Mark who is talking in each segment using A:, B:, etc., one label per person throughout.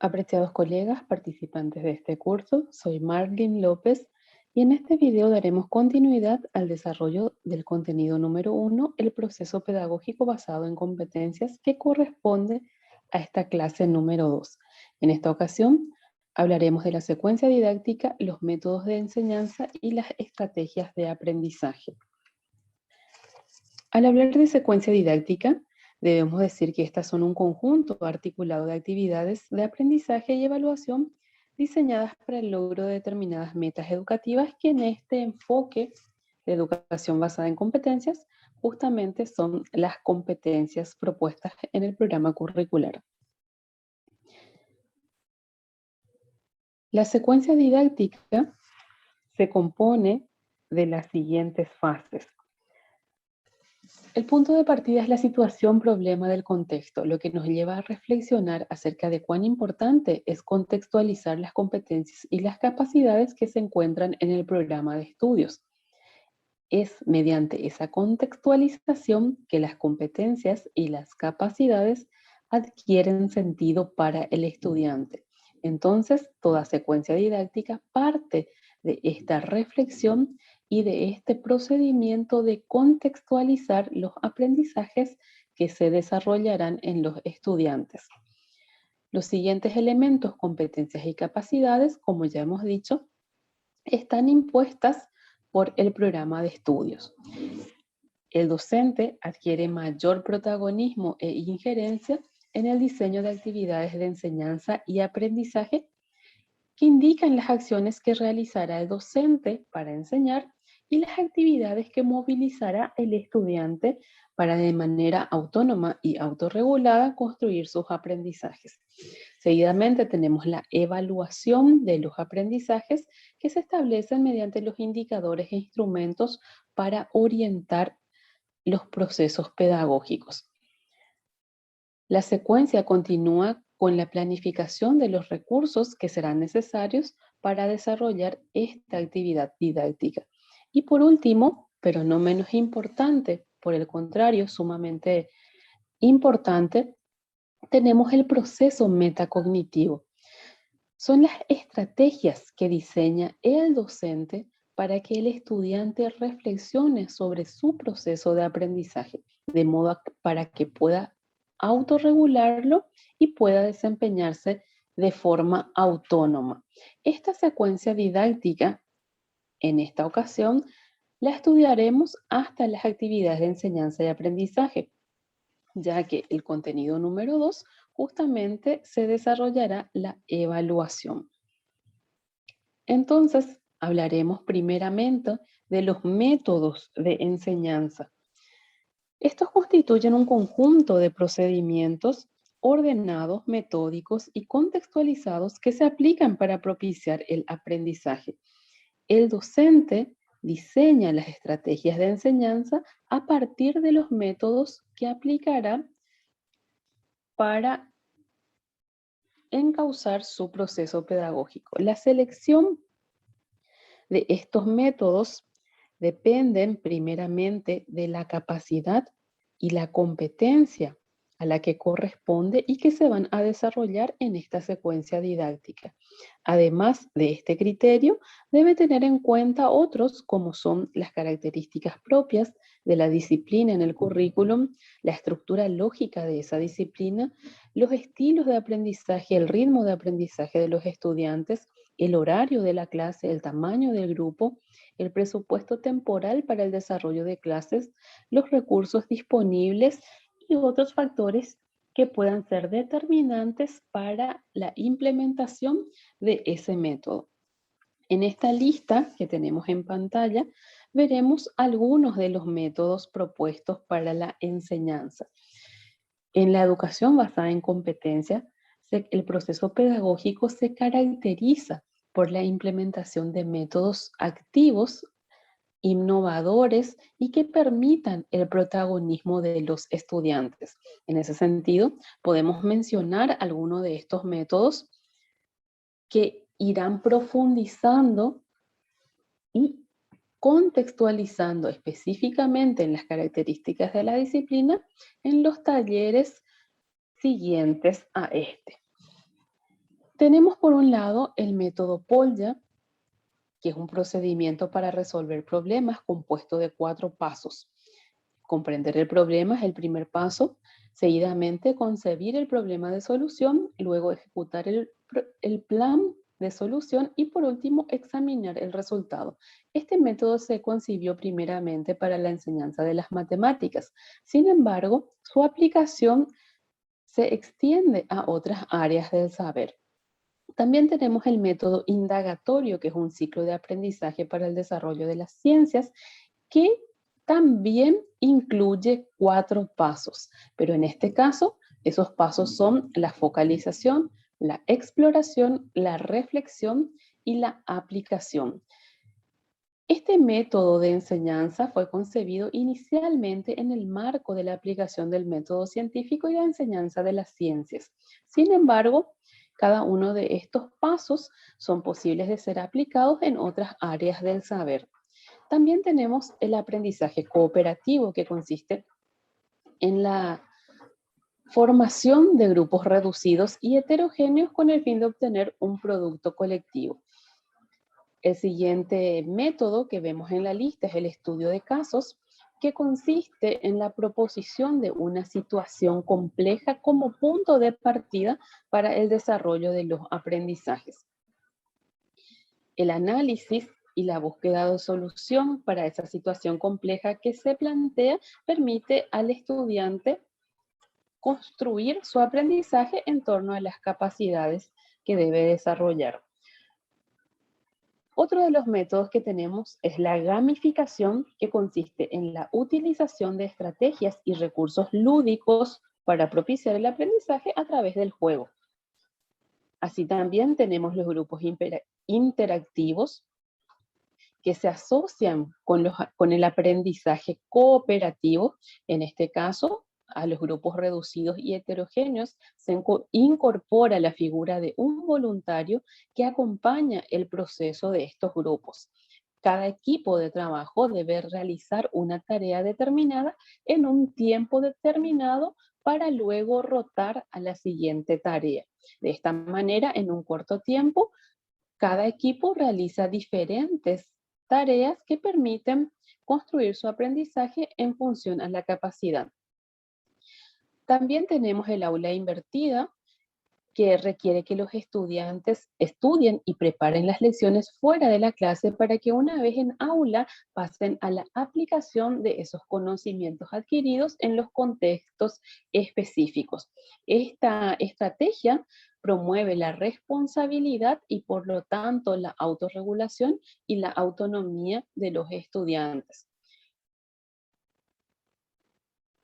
A: Apreciados colegas, participantes de este curso, soy Marlene López y en este video daremos continuidad al desarrollo del contenido número 1, el proceso pedagógico basado en competencias que corresponde a esta clase número 2. En esta ocasión hablaremos de la secuencia didáctica, los métodos de enseñanza y las estrategias de aprendizaje. Al hablar de secuencia didáctica, debemos decir que estas son un conjunto articulado de actividades de aprendizaje y evaluación diseñadas para el logro de determinadas metas educativas que en este enfoque de educación basada en competencias justamente son las competencias propuestas en el programa curricular. La secuencia didáctica se compone de las siguientes fases. El punto de partida es la situación problema del contexto, lo que nos lleva a reflexionar acerca de cuán importante es contextualizar las competencias y las capacidades que se encuentran en el programa de estudios. Es mediante esa contextualización que las competencias y las capacidades adquieren sentido para el estudiante. Entonces, toda secuencia didáctica parte de esta reflexión y de este procedimiento de contextualizar los aprendizajes que se desarrollarán en los estudiantes. Los siguientes elementos, competencias y capacidades, como ya hemos dicho, están impuestas por el programa de estudios. El docente adquiere mayor protagonismo e injerencia en el diseño de actividades de enseñanza y aprendizaje que indican las acciones que realizará el docente para enseñar y las actividades que movilizará el estudiante para de manera autónoma y autorregulada construir sus aprendizajes. Seguidamente tenemos la evaluación de los aprendizajes que se establecen mediante los indicadores e instrumentos para orientar los procesos pedagógicos. La secuencia continúa con la planificación de los recursos que serán necesarios para desarrollar esta actividad didáctica. Y por último, pero no menos importante, por el contrario, sumamente importante, tenemos el proceso metacognitivo. Son las estrategias que diseña el docente para que el estudiante reflexione sobre su proceso de aprendizaje, de modo para que pueda autorregularlo y pueda desempeñarse de forma autónoma. Esta secuencia didáctica, en esta ocasión, la estudiaremos hasta las actividades de enseñanza y aprendizaje, ya que el contenido número 2 justamente se desarrollará la evaluación. Entonces, hablaremos primeramente de los métodos de enseñanza. Estos constituyen un conjunto de procedimientos ordenados, metódicos y contextualizados que se aplican para propiciar el aprendizaje. El docente diseña las estrategias de enseñanza a partir de los métodos que aplicará para encauzar su proceso pedagógico. La selección de estos métodos dependen primeramente de la capacidad y la competencia a la que corresponde y que se van a desarrollar en esta secuencia didáctica. Además de este criterio, debe tener en cuenta otros como son las características propias de la disciplina en el currículum, la estructura lógica de esa disciplina, los estilos de aprendizaje, el ritmo de aprendizaje de los estudiantes, el horario de la clase, el tamaño del grupo, el presupuesto temporal para el desarrollo de clases, los recursos disponibles y otros factores que puedan ser determinantes para la implementación de ese método. En esta lista que tenemos en pantalla, veremos algunos de los métodos propuestos para la enseñanza. En la educación basada en competencia, el proceso pedagógico se caracteriza por la implementación de métodos activos, innovadores y que permitan el protagonismo de los estudiantes. En ese sentido, podemos mencionar algunos de estos métodos que irán profundizando y contextualizando específicamente en las características de la disciplina en los talleres siguientes a este. Tenemos por un lado el método Polya, que es un procedimiento para resolver problemas compuesto de 4 pasos. Comprender el problema es el primer paso, seguidamente concebir el problema de solución, luego ejecutar el plan de solución y por último examinar el resultado. Este método se concibió primeramente para la enseñanza de las matemáticas. Sin embargo, su aplicación se extiende a otras áreas del saber. También tenemos el método indagatorio, que es un ciclo de aprendizaje para el desarrollo de las ciencias, que también incluye 4 pasos, pero en este caso, esos pasos son la focalización, la exploración, la reflexión y la aplicación. Este método de enseñanza fue concebido inicialmente en el marco de la aplicación del método científico y la enseñanza de las ciencias. Sin embargo, cada uno de estos pasos son posibles de ser aplicados en otras áreas del saber. También tenemos el aprendizaje cooperativo, que consiste en la formación de grupos reducidos y heterogéneos con el fin de obtener un producto colectivo. El siguiente método que vemos en la lista es el estudio de casos, que consiste en la proposición de una situación compleja como punto de partida para el desarrollo de los aprendizajes. El análisis y la búsqueda de solución para esa situación compleja que se plantea permite al estudiante construir su aprendizaje en torno a las capacidades que debe desarrollar. Otro de los métodos que tenemos es la gamificación, que consiste en la utilización de estrategias y recursos lúdicos para propiciar el aprendizaje a través del juego. Así también tenemos los grupos interactivos, que se asocian con el aprendizaje cooperativo. En este caso, a los grupos reducidos y heterogéneos se incorpora la figura de un voluntario que acompaña el proceso de estos grupos. Cada equipo de trabajo debe realizar una tarea determinada en un tiempo determinado para luego rotar a la siguiente tarea. De esta manera, en un corto tiempo, cada equipo realiza diferentes tareas que permiten construir su aprendizaje en función a la capacidad. También tenemos el aula invertida, que requiere que los estudiantes estudien y preparen las lecciones fuera de la clase para que una vez en aula pasen a la aplicación de esos conocimientos adquiridos en los contextos específicos. Esta estrategia promueve la responsabilidad y por lo tanto la autorregulación y la autonomía de los estudiantes.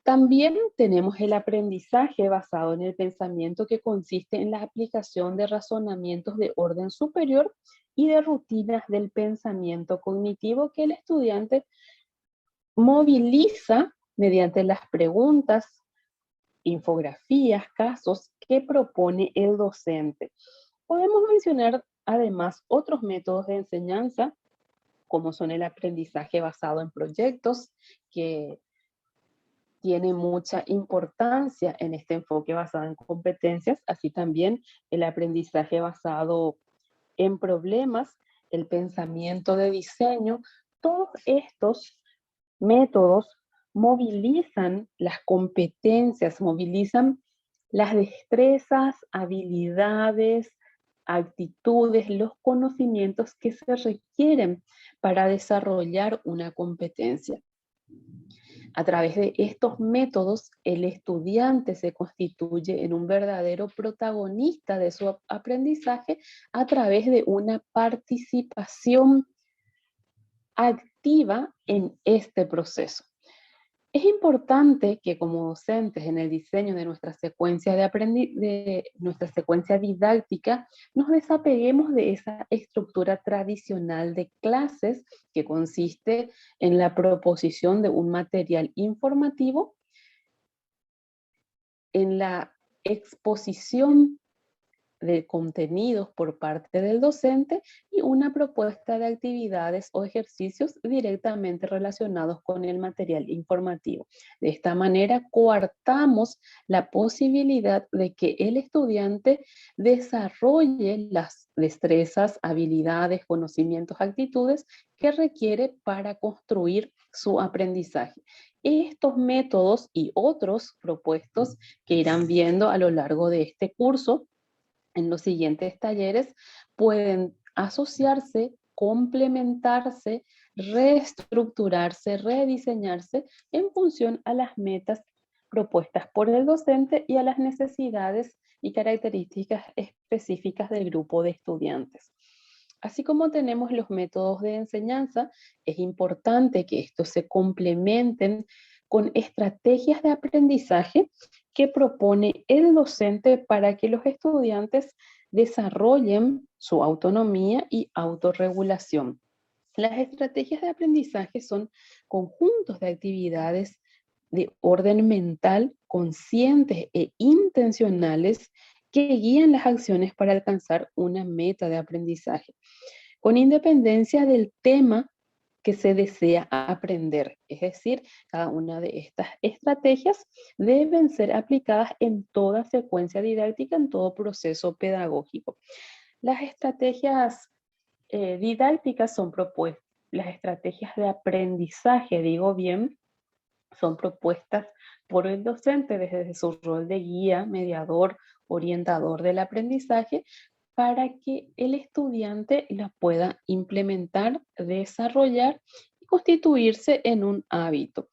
A: También tenemos el aprendizaje basado en el pensamiento, que consiste en la aplicación de razonamientos de orden superior y de rutinas del pensamiento cognitivo que el estudiante moviliza mediante las preguntas, infografías, casos que propone el docente. Podemos mencionar además otros métodos de enseñanza, como son el aprendizaje basado en proyectos, que tiene mucha importancia en este enfoque basado en competencias, así también el aprendizaje basado en problemas, el pensamiento de diseño. Todos estos métodos movilizan las competencias, movilizan las destrezas, habilidades, actitudes, los conocimientos que se requieren para desarrollar una competencia. A través de estos métodos, el estudiante se constituye en un verdadero protagonista de su aprendizaje a través de una participación activa en este proceso. Es importante que como docentes en el diseño de nuestra secuencia de nuestra secuencia didáctica nos desapeguemos de esa estructura tradicional de clases que consiste en la proposición de un material informativo, en la exposición de contenidos por parte del docente y una propuesta de actividades o ejercicios directamente relacionados con el material informativo. De esta manera, coartamos la posibilidad de que el estudiante desarrolle las destrezas, habilidades, conocimientos, actitudes que requiere para construir su aprendizaje. Estos métodos y otros propuestos que irán viendo a lo largo de este curso en los siguientes talleres pueden asociarse, complementarse, reestructurarse, rediseñarse en función a las metas propuestas por el docente y a las necesidades y características específicas del grupo de estudiantes. Así como tenemos los métodos de enseñanza, es importante que estos se complementen con estrategias de aprendizaje que propone el docente para que los estudiantes desarrollen su autonomía y autorregulación. Las estrategias de aprendizaje son conjuntos de actividades de orden mental conscientes e intencionales que guían las acciones para alcanzar una meta de aprendizaje, con independencia del tema que se desea aprender. Es decir, cada una de estas estrategias deben ser aplicadas en toda secuencia didáctica, en todo proceso pedagógico. Las estrategias didácticas son propuestas, las estrategias de aprendizaje, digo bien, son propuestas por el docente desde su rol de guía, mediador, orientador del aprendizaje, para que el estudiante la pueda implementar, desarrollar y constituirse en un hábito.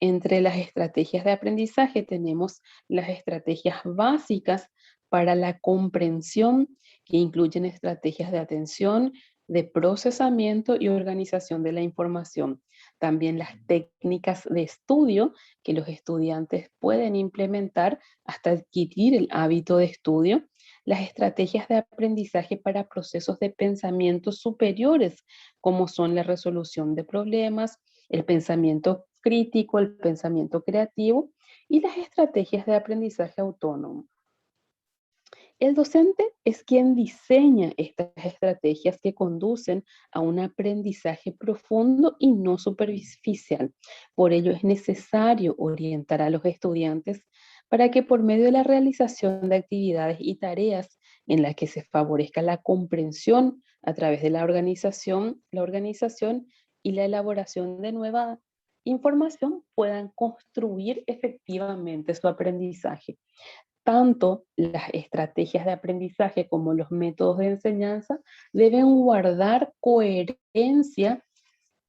A: Entre las estrategias de aprendizaje tenemos las estrategias básicas para la comprensión, que incluyen estrategias de atención, de procesamiento y organización de la información. También las técnicas de estudio que los estudiantes pueden implementar hasta adquirir el hábito de estudio. Las estrategias de aprendizaje para procesos de pensamiento superiores, como son la resolución de problemas, el pensamiento crítico, el pensamiento creativo y las estrategias de aprendizaje autónomo. El docente es quien diseña estas estrategias que conducen a un aprendizaje profundo y no superficial. Por ello es necesario orientar a los estudiantes para que por medio de la realización de actividades y tareas en las que se favorezca la comprensión a través de la organización y la elaboración de nueva información puedan construir efectivamente su aprendizaje. Tanto las estrategias de aprendizaje como los métodos de enseñanza deben guardar coherencia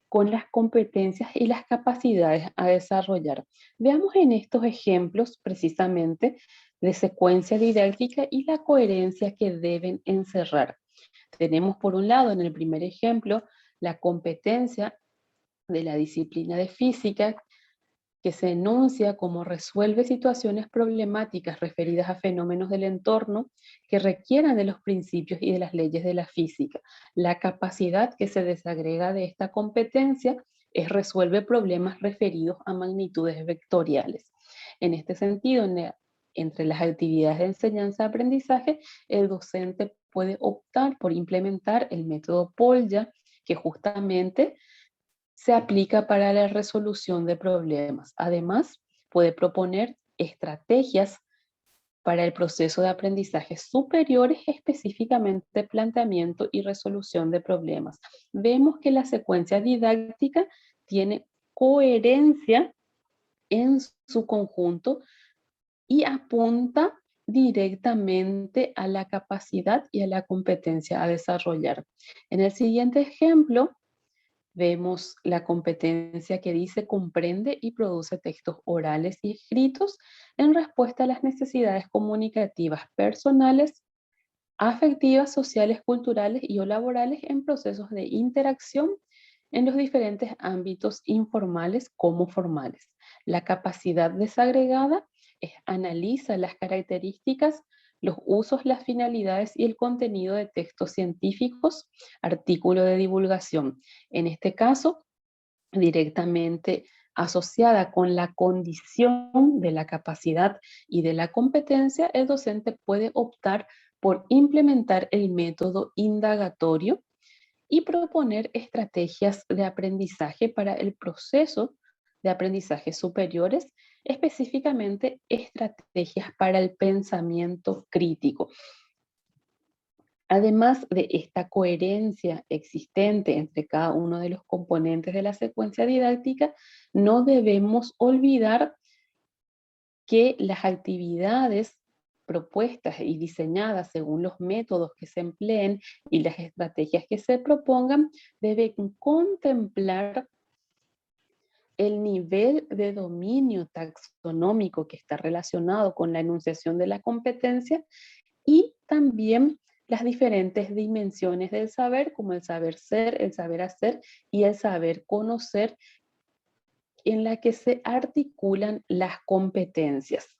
A: con las competencias y las capacidades a desarrollar. Veamos en estos ejemplos precisamente de secuencia didáctica y la coherencia que deben encerrar. Tenemos por un lado en el primer ejemplo la competencia de la disciplina de física, que se enuncia como resuelve situaciones problemáticas referidas a fenómenos del entorno que requieran de los principios y de las leyes de la física. La capacidad que se desagrega de esta competencia es resuelve problemas referidos a magnitudes vectoriales. En este sentido, entre las actividades de enseñanza-aprendizaje, el docente puede optar por implementar el método Polya, que justamente se aplica para la resolución de problemas. Además, puede proponer estrategias para el proceso de aprendizaje superiores, específicamente planteamiento y resolución de problemas. Vemos que la secuencia didáctica tiene coherencia en su conjunto y apunta directamente a la capacidad y a la competencia a desarrollar. En el siguiente ejemplo, vemos la competencia que dice comprende y produce textos orales y escritos en respuesta a las necesidades comunicativas personales, afectivas, sociales, culturales y o laborales en procesos de interacción en los diferentes ámbitos informales como formales. La capacidad desagregada analiza las características, los usos, las finalidades y el contenido de textos científicos, artículo de divulgación. En este caso, directamente asociada con la condición de la capacidad y de la competencia, el docente puede optar por implementar el método indagatorio y proponer estrategias de aprendizaje para el proceso de aprendizaje superiores, específicamente estrategias para el pensamiento crítico. Además de esta coherencia existente entre cada uno de los componentes de la secuencia didáctica, no debemos olvidar que las actividades propuestas y diseñadas según los métodos que se empleen y las estrategias que se propongan deben contemplar el nivel de dominio taxonómico que está relacionado con la enunciación de la competencia y también las diferentes dimensiones del saber, como el saber ser, el saber hacer y el saber conocer, en la que se articulan las competencias.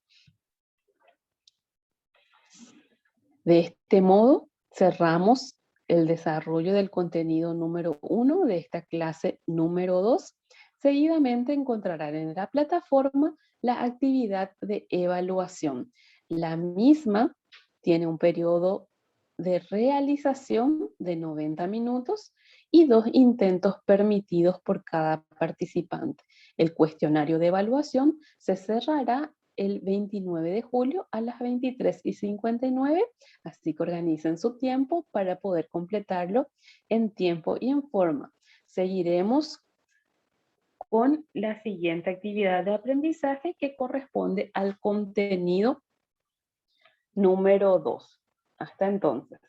A: De este modo, cerramos el desarrollo del contenido número 1 de esta clase número 2. Seguidamente encontrarán en la plataforma la actividad de evaluación. La misma tiene un periodo de realización de 90 minutos y 2 intentos permitidos por cada participante. El cuestionario de evaluación se cerrará el 29 de julio a las 23:59, así que organicen su tiempo para poder completarlo en tiempo y en forma. Seguiremos con la siguiente actividad de aprendizaje que corresponde al contenido número 2. Hasta entonces.